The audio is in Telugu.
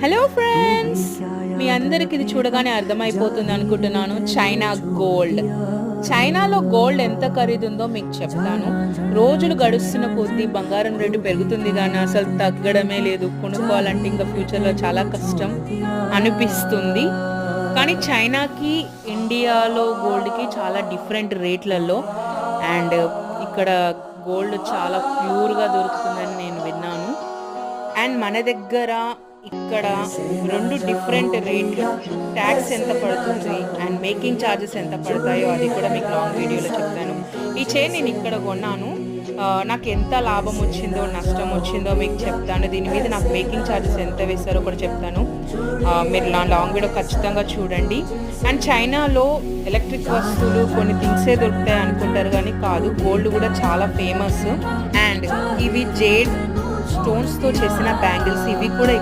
హలో ఫ్రెండ్స్, మీ అందరికి ఇది చూడగానే అర్థమైపోతుంది అనుకుంటున్నాను. చైనాలో గోల్డ్ ఎంత ఖరీదుందో మీకు చెప్తాను. రోజులు గడుస్తున్న కొద్దీ బంగారం రేటు పెరుగుతుంది కానీ అసలు తగ్గడమే లేదు. కొనుక్కోవాలంటే ఇంకా ఫ్యూచర్లో చాలా కష్టం అనిపిస్తుంది. కానీ చైనాకి ఇండియాలో గోల్డ్కి చాలా డిఫరెంట్ రేట్లలో అండ్ ఇక్కడ గోల్డ్ చాలా ప్యూర్గా దొరుకుతుందని నేను విన్నాను. అండ్ మన దగ్గర ఇక్కడ రెండు డిఫరెంట్ రేట్లు, ట్యాక్స్ ఎంత పడుతుంది అండ్ మేకింగ్ ఛార్జెస్ ఎంత పడతాయో అది కూడా మీకు లాంగ్ వీడియోలో చెప్తాను. ఈ చైన్ నేను ఇక్కడ కొన్నాను. నాకు ఎంత లాభం వచ్చిందో నష్టం వచ్చిందో మీకు చెప్తాను. దీని మీద నాకు మేకింగ్ ఛార్జెస్ ఎంత వేస్తారో కూడా చెప్తాను. మీరు నా లాంగ్ వీడియో ఖచ్చితంగా చూడండి. అండ్ చైనాలో ఎలక్ట్రిక్ వస్తువులు కొన్ని థింగ్సే దొరుకుతాయి అనుకుంటారు కానీ కాదు, గోల్డ్ కూడా చాలా ఫేమస్. అండ్ ఇవి జేడ్ స్టోన్స్తో చేసిన బ్యాంగిల్స్, ఇవి కూడా